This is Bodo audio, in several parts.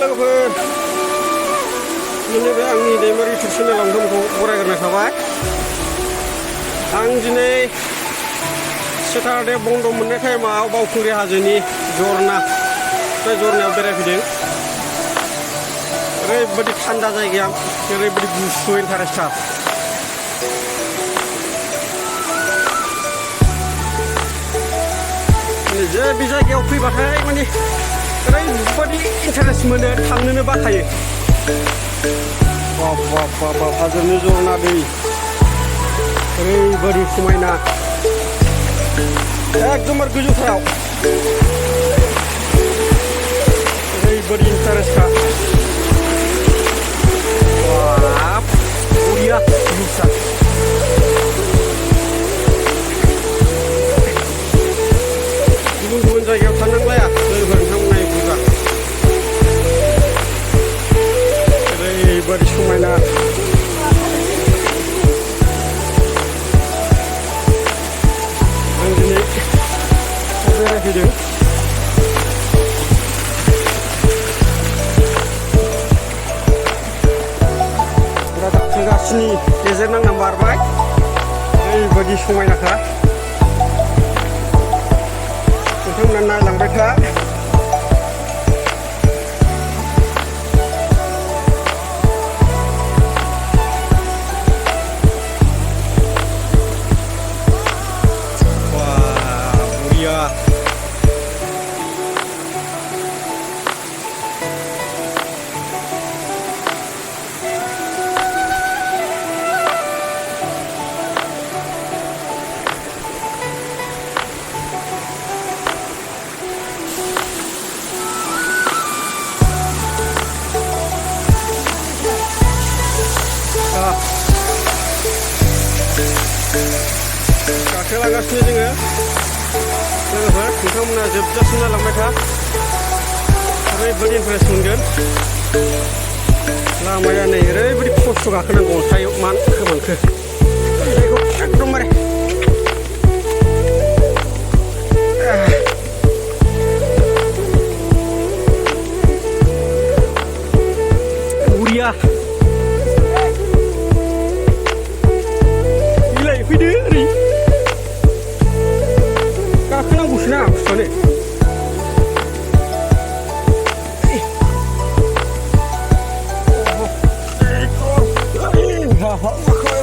लोगोफोर दिनै बे आंनि दैमारि इउटुब चेनेलाव नोंथांमोनखौ बरायग्रोनाय थाबाय। आं दिनै सेटारडे बन्द मोननाय टाइमाव बावखुंग्रि हाजोनि जरना बे जरनायाव बेरायफैदों। ओरैबायदि थान्दा जायगाया, ओरैबायदि गुसु इन्टारेस्टार। जे बे जायगायाव फैबाथाय माने ओरैबायदि इन्टारेस्ट मोनो, थांनोनो बाखायो। बाब बाब बाब बाब हाजोनि जरना दै, ओरैबायदि समायना, एकदमबारे गोजौथाराव, ओरैबायदि इन्टारेस्टखा। बाब बरिया भिउसा। गुबुन गुबुन जायगायाव थांनांलाया लोगोफोर, नोंथांमोना बुरजा ओरैबायदि समायना। आं दिनै बेरायफैदों। गासिनि गेजेर नांना बारबाय, ओरैबायदि समायनाखा। नोंथांमोना नायलांबाय था। बरिया। गाखोलांगासिनो जोङो लोगोफोर, नोंथांमोना जोबजासिम नायलांबाय था, ओरैबायदि इन्टारेस्ट मोनगोन। लामाया नै ओरैबायदि खस्थ' गाखोनांगौ, अन्थायाव मानखो मानखो जायखौ एकदमबारे बरिया। फैलाय फैदो ओरै गाखोनांगौसो ना बुस्थुआनो।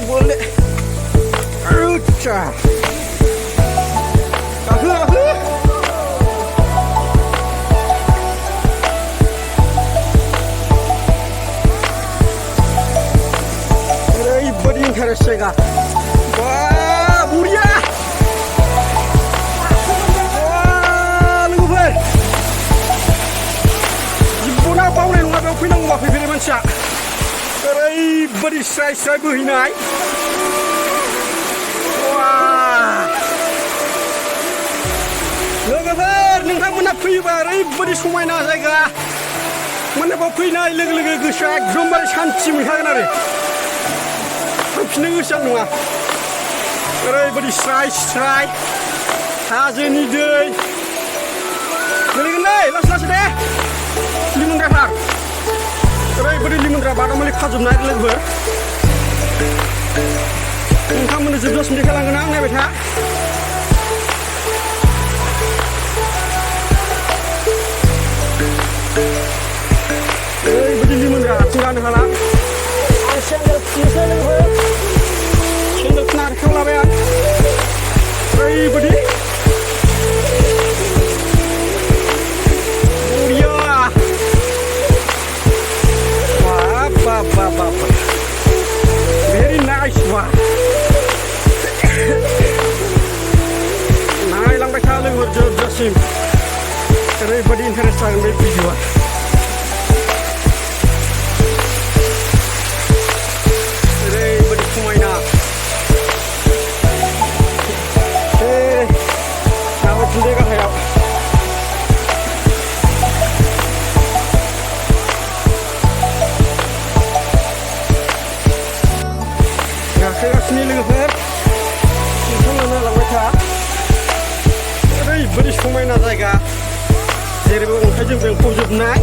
बोले गाखो गाखो। ओरैबायदि इन्टारेस्ट जायगा, बा बरिया। जिबना बावनाय नङा, बेयाव फैनांगौबा फैफेरै मानसिया। ओरैबायदि स्राय स्राय बोहैनाय, लोगोफोर नोंथांमोना फैयोबा ओरैबायदि समायना जायगा, माने बाव फैनाय लोगो लोगो गोसोआ एकदमबारे सान्थि मोनखागोन आरो थांफिननो गोसोआनो नङा। ओरैबायदि स्राय स्राय हाजोनि दै। गोलैगोनलै लासै लासै दे लिमोनद्राफोर, ओरैबायदि लिमोनद्रा बादामालि खाजोबनाय लोगोफोर। नोंथांमोननो जोबजासिम देखायलांगोन आं, नायबाय था। ओरैबायदि लिमोनद्रा, आथिं लानो हाला। आं सेन्देल खुनोसै लोगोफोर, सेन्देल खुना आखायाव लाबाय आं। ओरैबायदि very nice one. नायलांबाय था लोगोफोर जोबजासिम, ओरैबायदि इन्टारेस्ट जागोन बे भिडिअआ। ओरैबायदि समायना। नाहरफिनदो गाहायाव। गाखोगासिनो लोगोफोर, नोंथांमोना नायलांबाय था। ओरैबायदि समायना जायगा, जेरैबो अन्थाइजों बेंफबजोबनाय।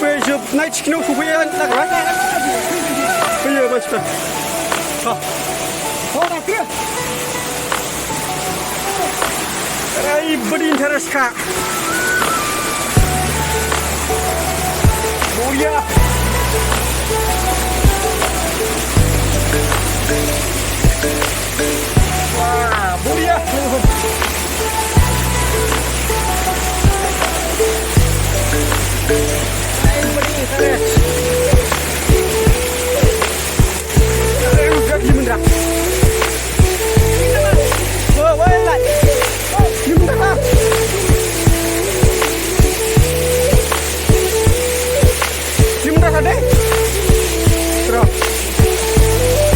बे जोबनाय थिखिनियाव सफैयो नागिरबाय फैयो मानसिफ्रा ओरैबायदि इन्टारेस्टखा बरिया बरिया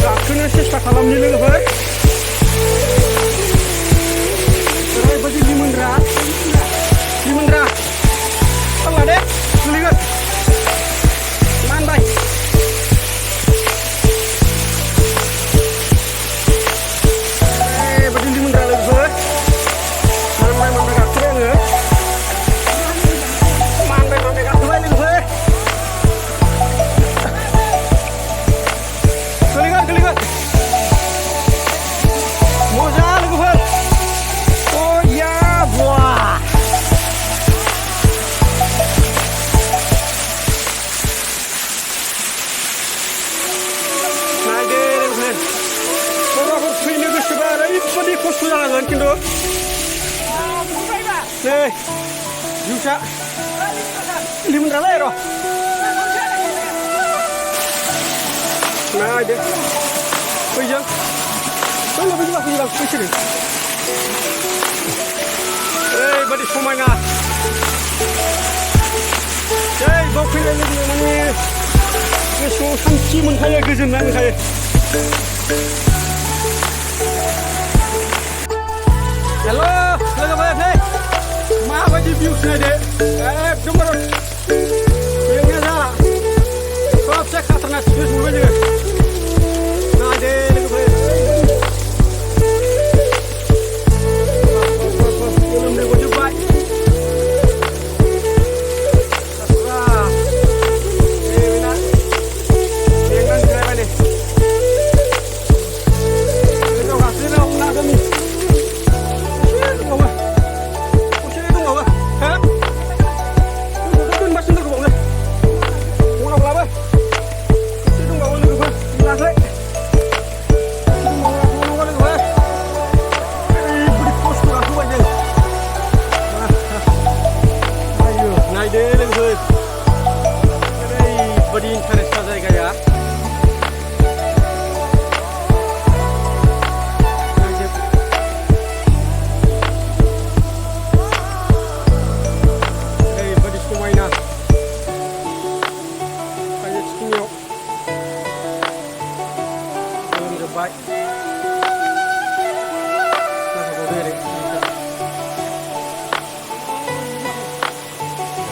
गाखोनो सेस्था खालामनि लोगोफोर ओरैबायदि लिमोनग्रा थांला दे गोलैगोन मानबाय ओरैबायदि लिमोनग्रा लोगोफोर मानबाय गाखोबाय आङो मानबाय गाखोबाय लोगोफोर गोलैगोन मजा लोगोफोर या बवा नायदो लोगोफोर बर'फोर फैनो गोसोबा ओरैबायदि खस्थ' जानांगोन खिन्थु नै जिउसा लिमोनग्रालाय र' नायदो फैजों फैजों फैसोदों ओरैबायदि समायना जै बाव फैनाय लोगो माने गोसोआव सान्थि मोनखायो गोजोननाय मोनखायो हेल' लोगोफोर नै माबायदि भिउस नायदो एकदमबारे बेयावनो जाला सबसे खाथारनाक भिउस मोनबाय जोङो नायदो लोगोफोर गोलोमदै गजोब्बाय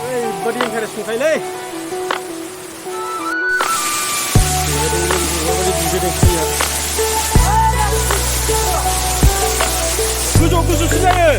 ओरैबायदि इन्टारेस्ट मोनखायोलै गोजौसिन जायो